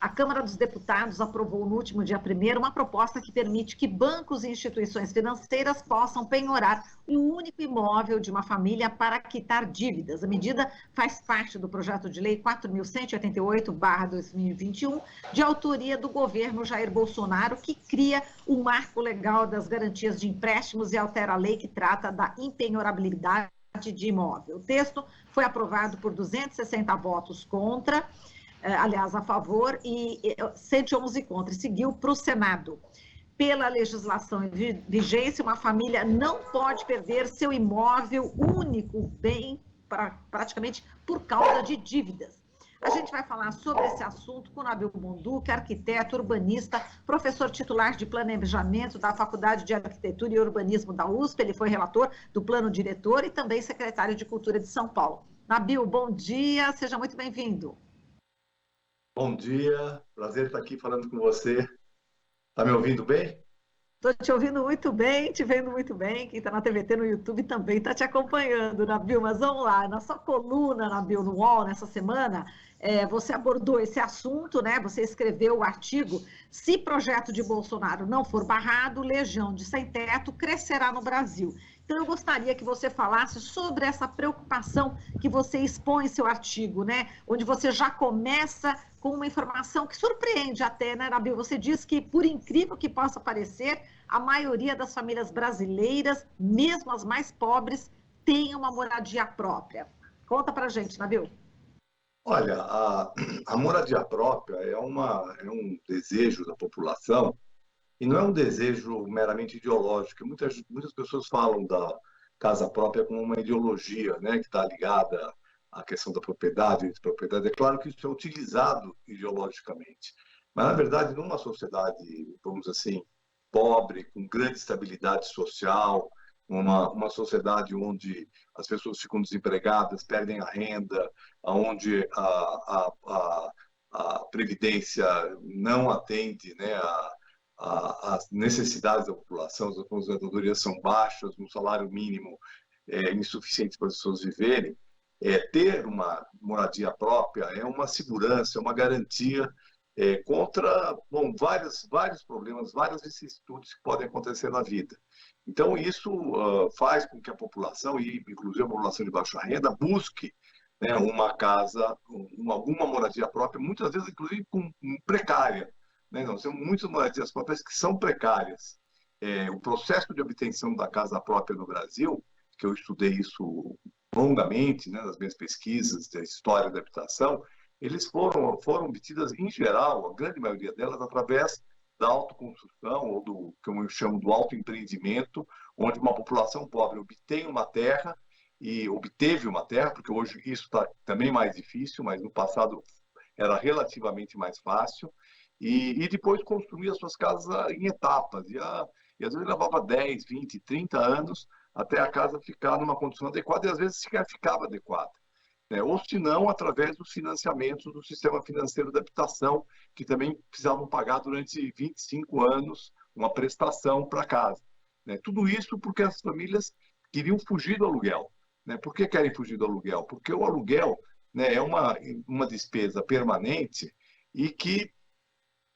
A Câmara dos Deputados aprovou no último dia 1º uma proposta que permite que bancos e instituições financeiras possam penhorar o único imóvel de uma família para quitar dívidas. A medida faz parte do projeto de lei 4.188/2021, de autoria do governo Jair Bolsonaro, que cria o marco legal das garantias de empréstimos e altera a lei que trata da impenhorabilidade de imóvel. O texto foi aprovado por 260 votos contra, aliás, a favor, e 111 contra, e seguiu para o Senado. Pela legislação em vigência, uma família não pode perder seu imóvel, único bem, praticamente por causa de dívidas. A gente vai falar sobre esse assunto com Nabil Bonduque, arquiteto, urbanista, professor titular de planejamento da Faculdade de Arquitetura e Urbanismo da USP, ele foi relator do plano diretor e também secretário de Cultura de São Paulo. Nabil, bom dia, seja muito bem-vindo. Bom dia, prazer estar aqui falando com você. Está me ouvindo bem? Estou te ouvindo muito bem, te vendo muito bem. Quem está na TVT, no YouTube também está te acompanhando, Nabil. Mas vamos lá, na sua coluna, Nabil, no UOL, nessa semana, você abordou esse assunto, né? Você escreveu o artigo: se projeto de Bolsonaro não for barrado, legião de sem-teto crescerá no Brasil. Então, eu gostaria que você falasse sobre essa preocupação que você expõe em seu artigo, né? Onde você já começa com uma informação que surpreende até, né, Nabil? Você diz que, por incrível que possa parecer, a maioria das famílias brasileiras, mesmo as mais pobres, tem uma moradia própria. Conta pra gente, Nabil. Olha, a moradia própria é um desejo da população, e não é um desejo meramente ideológico. Muitas pessoas falam da casa própria como uma ideologia, né, que está ligada à questão da propriedade. É claro que isso é utilizado ideologicamente, mas, na verdade, numa sociedade, vamos dizer assim, pobre, com grande estabilidade social, uma sociedade onde as pessoas ficam desempregadas, perdem a renda, onde a previdência não atende, né, as necessidades da população, as aposentadorias são baixas, um salário mínimo insuficiente para as pessoas viverem. Ter uma moradia própria é uma segurança, é uma garantia contra vários problemas, várias vicissitudes que podem acontecer na vida. Então, isso faz com que a população, e inclusive a população de baixa renda, busque, né, uma casa, alguma moradia própria, muitas vezes, inclusive, precária. Né? Nós temos muitas moradias próprias que são precárias. O processo de obtenção da casa própria no Brasil, que eu estudei isso longamente, né, nas minhas pesquisas de história da habitação, eles foram obtidas, em geral, a grande maioria delas, através da autoconstrução, ou do que eu chamo do autoempreendimento, onde uma população pobre obteve uma terra, porque hoje isso está também mais difícil, mas no passado era relativamente mais fácil, e depois construir as suas casas em etapas, e às vezes levava 10, 20, 30 anos até a casa ficar numa condição adequada, e às vezes sequer ficava adequada. Ou se não, através dos financiamentos do sistema financeiro da habitação, que também precisavam pagar durante 25 anos uma prestação para a casa. Tudo isso porque as famílias queriam fugir do aluguel. Por que querem fugir do aluguel? Porque o aluguel, é uma despesa permanente e que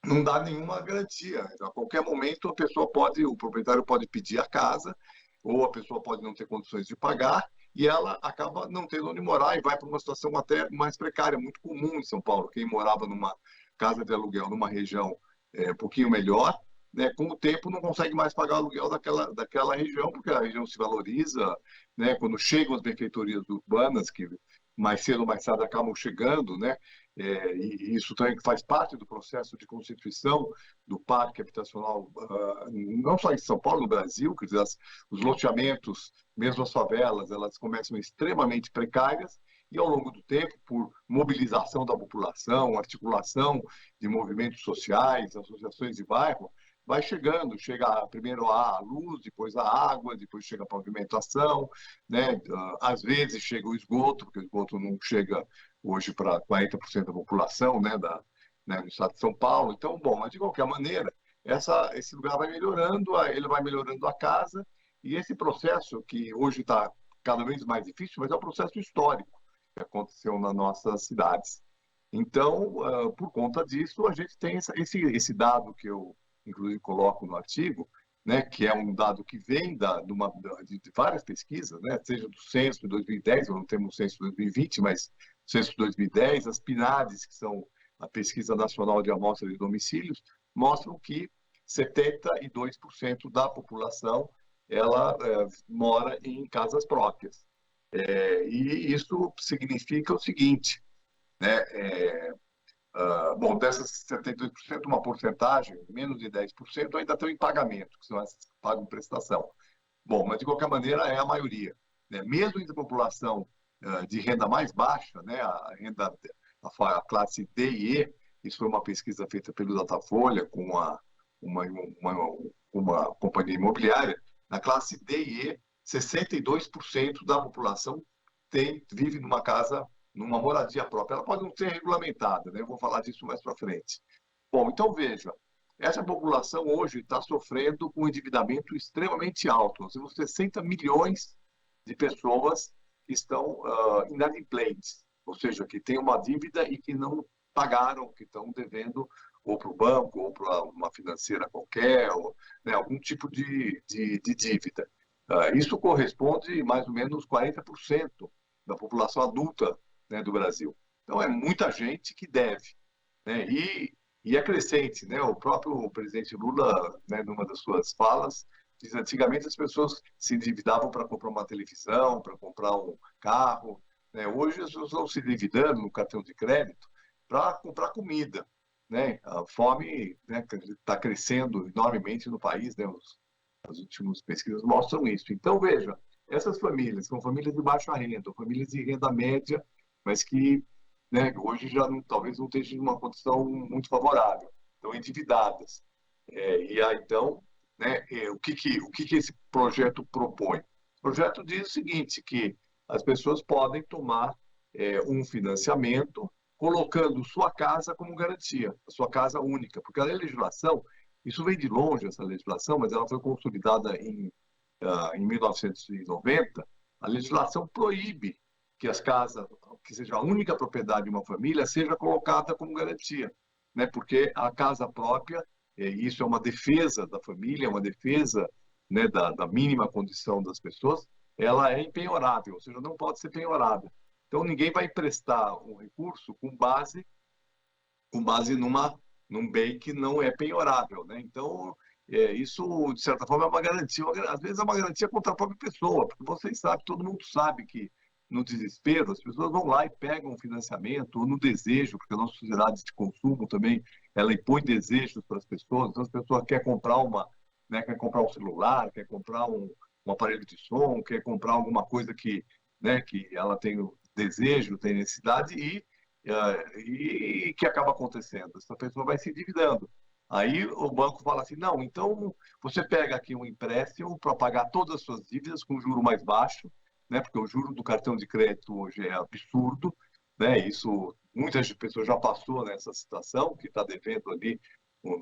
não dá nenhuma garantia. A qualquer momento o proprietário pode pedir a casa, ou a pessoa pode não ter condições de pagar, e ela acaba não tendo onde morar e vai para uma situação até mais precária, muito comum em São Paulo. Quem morava numa casa de aluguel numa região um pouquinho melhor, com o tempo não consegue mais pagar o aluguel daquela região, porque a região se valoriza, quando chegam as benfeitorias urbanas, que mais cedo ou mais tarde acabam chegando, e isso também faz parte do processo de constituição do parque habitacional, não só em São Paulo, no Brasil, quer dizer, os loteamentos, mesmo as favelas, elas começam extremamente precárias, e ao longo do tempo, por mobilização da população, articulação de movimentos sociais, associações de bairro, chega primeiro a luz, depois a água, depois chega a pavimentação, às vezes chega o esgoto, porque o esgoto não chega hoje para 40% da população, no estado de São Paulo. Então, mas de qualquer maneira, esse lugar vai melhorando, ele vai melhorando a casa, e esse processo, que hoje está cada vez mais difícil, mas é um processo histórico que aconteceu nas nossas cidades. Então, por conta disso, a gente tem esse dado que eu, inclusive, coloco no artigo, né, que é um dado que vem de várias pesquisas, né, seja do censo de 2010, não temos o censo de 2020, mas o censo de 2010, as PNADs, que são a Pesquisa Nacional de Amostra de Domicílios, mostram que 72% da população ela mora em casas próprias. E isso significa o seguinte, né, bom, dessas 72%, uma porcentagem, menos de 10%, ainda estão em pagamento, que são essas que pagam prestação. Bom, mas de qualquer maneira é a maioria. Né? Mesmo entre a população de renda mais baixa, né, a classe D e E, isso foi uma pesquisa feita pelo Datafolha com uma, uma companhia imobiliária, na classe D e E, 62% da população vive numa casa, numa moradia própria. Ela pode não ser regulamentada, né? Eu vou falar disso mais para frente. Bom, então veja, essa população hoje está sofrendo com um endividamento extremamente alto. Nós temos 60 milhões de pessoas que estão inadimplentes, ou seja, que têm uma dívida e que não pagaram, que estão devendo ou para o banco, ou para uma financeira qualquer, ou, né, algum tipo de dívida. Isso corresponde mais ou menos 40% da população adulta, né, do Brasil. Então, é muita gente que deve. Né? E é crescente. Né? O próprio presidente Lula, né, numa das suas falas, diz que antigamente as pessoas se endividavam para comprar uma televisão, para comprar um carro. Né? Hoje as pessoas estão se endividando no cartão de crédito para comprar comida. Né? A fome, né, está crescendo enormemente no país. Né? As últimas pesquisas mostram isso. Então, veja, essas famílias, são famílias de baixa renda, famílias de renda média, mas que, né, hoje já talvez não estejam numa condição muito favorável, estão endividadas. E aí, então, né, o que esse projeto propõe? O projeto diz o seguinte, que as pessoas podem tomar um financiamento colocando sua casa como garantia, a sua casa única, porque a legislação, isso vem de longe, essa legislação, mas ela foi consolidada em 1990, a legislação proíbe que as casas, que seja a única propriedade de uma família, seja colocada como garantia, né? Porque a casa própria, isso é uma defesa da família, é uma defesa, né, da mínima condição das pessoas, ela é impenhorável, ou seja, não pode ser penhorada. Então, ninguém vai emprestar um recurso com base num bem que não é penhorável, né? Então, isso, de certa forma, é uma garantia. Às vezes é uma garantia contra a própria pessoa, porque vocês sabem, todo mundo sabe que no desespero as pessoas vão lá e pegam um financiamento, ou no desejo, porque a nossa sociedade de consumo também, ela impõe desejos para as pessoas. Então, as pessoas querem comprar quer comprar um celular, quer comprar um aparelho de som, quer comprar alguma coisa que, né, que ela tem o desejo, tem necessidade e que acaba acontecendo? Essa pessoa vai se endividando. Aí o banco fala assim, não, então você pega aqui um empréstimo para pagar todas as suas dívidas com juro mais baixo, né? Porque o juro do cartão de crédito hoje é absurdo, né? Isso, muitas pessoas já passou nessa situação, que está devendo ali,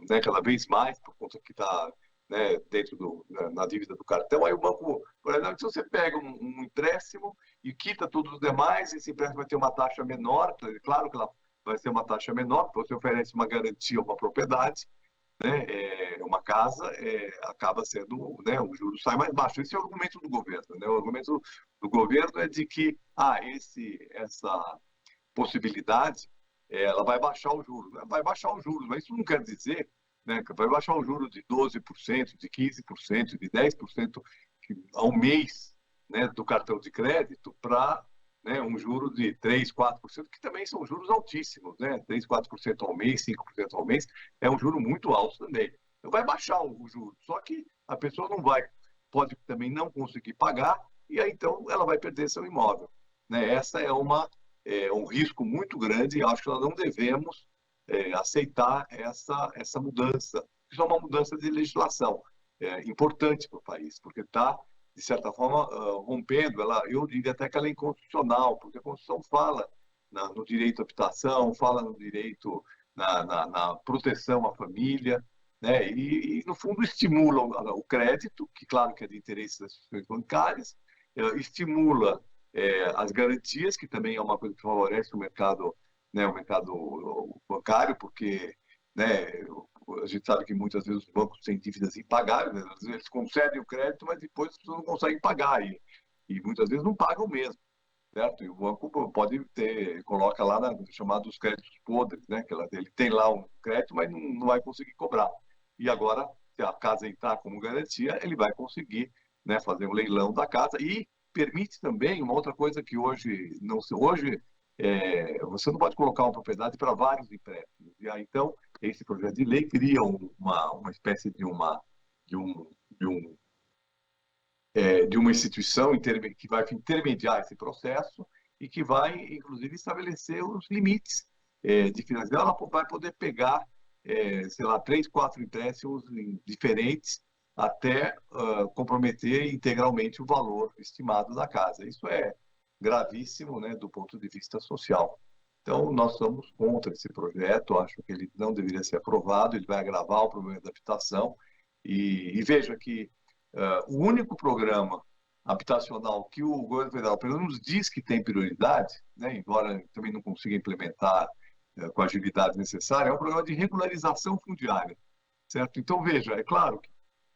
né, cada vez mais, por conta que está, né, na dívida do cartão. Aí o banco, por exemplo, se você pega um empréstimo e quita todos os demais, esse empréstimo vai ter uma taxa menor, claro que ela vai ser uma taxa menor, porque você oferece uma garantia a uma propriedade, né, uma casa, acaba sendo, né, o juro sai mais baixo. Esse é o argumento do governo. Né? O argumento do governo é de que essa possibilidade ela vai baixar o juro. Né? Vai baixar os juros, mas isso não quer dizer, né, que vai baixar o juro de 12%, de 15%, de 10% ao mês, né, do cartão de crédito para, né, um juro de 3%, 4%, que também são juros altíssimos, né? 3%, 4% ao mês, 5% ao mês, é um juro muito alto também. Então vai baixar o juro, só que a pessoa pode também não conseguir pagar, e aí então ela vai perder seu imóvel. Né? Essa é um risco muito grande, e acho que nós não devemos aceitar essa mudança. Isso é uma mudança de legislação importante para o país, porque está, de certa forma, rompendo, eu diria até que ela é inconstitucional, porque a Constituição fala no direito à habitação, fala no direito, na proteção à família, né? No fundo, estimula o crédito, que claro que é de interesse das instituições bancárias, estimula as garantias, que também é uma coisa que favorece o mercado, né, o mercado bancário, porque, né, a gente sabe que muitas vezes os bancos têm dívidas impagáveis, né? Às vezes eles concedem o crédito, mas depois as pessoas não conseguem pagar e muitas vezes não pagam mesmo, certo? E o banco pode ter, coloca lá chamados créditos podres, né? Que ele tem lá um crédito, mas não vai conseguir cobrar. E agora, se a casa entrar como garantia, ele vai conseguir, né, fazer um leilão da casa e permite também uma outra coisa que hoje não se hoje você não pode colocar uma propriedade para vários empréstimos. E aí, então, esse projeto de lei cria uma espécie de um, de um de uma instituição que vai intermediar esse processo e que vai, inclusive, estabelecer os limites de financiamento. Ela vai poder pegar, sei lá, 3, 4 empréstimos diferentes até comprometer integralmente o valor estimado da casa. Isso é gravíssimo, né, do ponto de vista social. Então, nós somos contra esse projeto, acho que ele não deveria ser aprovado, ele vai agravar o problema da habitação. E veja que o único programa habitacional que o governo federal, pelo menos, diz que tem prioridade, né, embora também não consiga implementar com a agilidade necessária, é um programa de regularização fundiária, certo? Então, veja, é claro que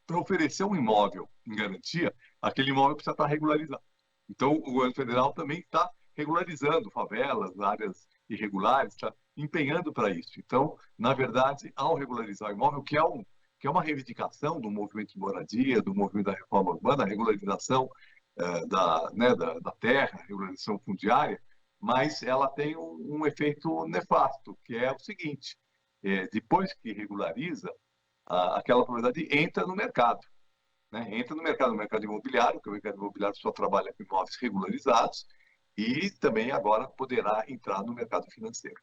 para oferecer um imóvel em garantia, aquele imóvel precisa estar regularizado. Então, o governo federal também está regularizando favelas, áreas irregulares, está empenhando para isso. Então, na verdade, ao regularizar o imóvel, que é uma reivindicação do movimento de moradia, do movimento da reforma urbana, a regularização da terra, a regularização fundiária, mas ela tem um efeito nefasto, que é o seguinte, depois que regulariza, aquela propriedade entra no mercado. Né? Entra no mercado imobiliário, porque o mercado imobiliário só trabalha com imóveis regularizados, e também agora poderá entrar no mercado financeiro.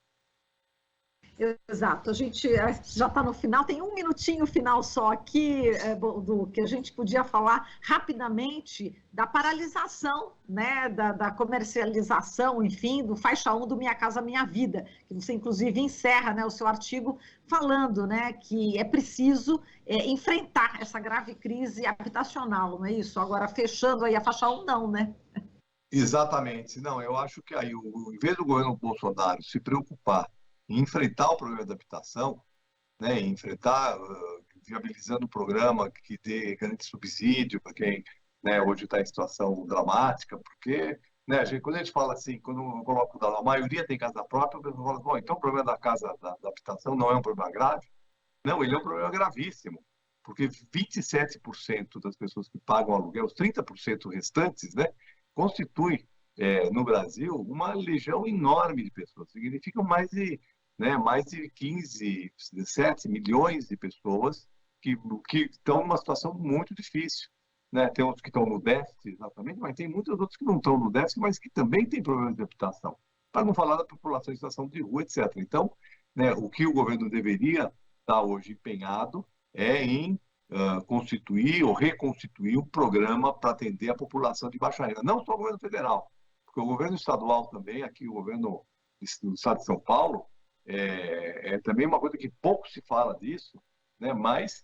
Exato, a gente já está no final, tem um minutinho final só aqui, do que a gente podia falar rapidamente da paralisação, né, da comercialização, enfim, do faixa 1 do Minha Casa Minha Vida, que você inclusive encerra, né, o seu artigo falando, né, que é preciso enfrentar essa grave crise habitacional, não é isso? Agora, fechando aí a faixa 1, não, né? Exatamente. Não, eu acho que aí, em vez do governo Bolsonaro se preocupar em enfrentar o problema da habitação, né, enfrentar, viabilizando um programa que dê grande subsídio para quem, né, hoje está em situação dramática, porque, né, quando a gente fala assim, quando eu coloco a maioria tem casa própria, o pessoal fala, bom, então o problema da casa, da habitação não é um problema grave? Não, ele é um problema gravíssimo, porque 27% das pessoas que pagam aluguel, os 30% restantes, né, constitui no Brasil uma legião enorme de pessoas. Significam mais de 15, 17 milhões de pessoas que estão numa situação muito difícil. Né? Tem outros que estão no déficit, exatamente, mas tem muitos outros que não estão no déficit, mas que também têm problemas de habitação. Para não falar da população em situação de rua, etc. Então, né, o que o governo deveria estar hoje empenhado é em constituir ou reconstituir um programa para atender a população de baixa renda. Não só o governo federal, porque o governo estadual também, aqui o governo do estado de São Paulo, é também uma coisa que pouco se fala disso, né? Mas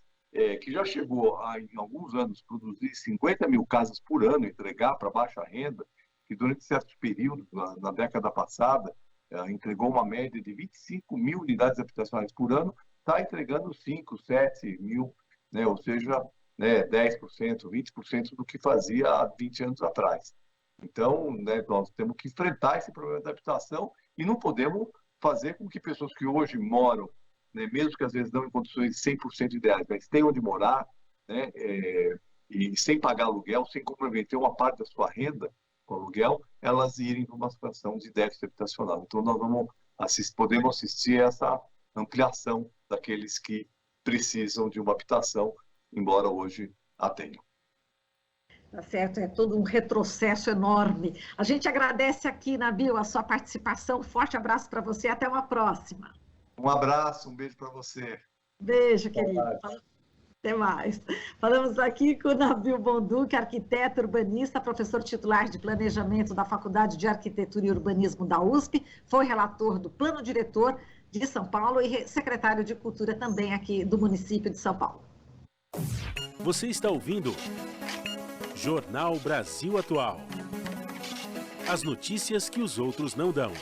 que já chegou a, em alguns anos, produzir 50 mil casas por ano, entregar para baixa renda, que durante certos períodos, na década passada, entregou uma média de 25 mil unidades habitacionais por ano, está entregando 5, 7 mil, né? Ou seja, né, 10%, 20% do que fazia há 20 anos atrás. Então, né, nós temos que enfrentar esse problema da habitação e não podemos fazer com que pessoas que hoje moram, né, mesmo que às vezes não em condições 100% ideais, mas têm onde morar, né, e sem pagar aluguel, sem comprometer uma parte da sua renda com aluguel, elas irem para uma situação de déficit habitacional. Então, nós podemos assistir a essa ampliação daqueles que precisam de uma habitação, embora hoje a tenham. Tá certo, é todo um retrocesso enorme. A gente agradece aqui, Nabil, a sua participação. Forte abraço para você, até uma próxima. Um abraço, um beijo para você. Beijo, querido. Até mais. Falamos aqui com o Nabil Bonduque, arquiteto urbanista, professor titular de planejamento da Faculdade de Arquitetura e Urbanismo da USP, foi relator do Plano Diretor de São Paulo e secretário de Cultura também aqui do município de São Paulo. Você está ouvindo Jornal Brasil Atual. As notícias que os outros não dão.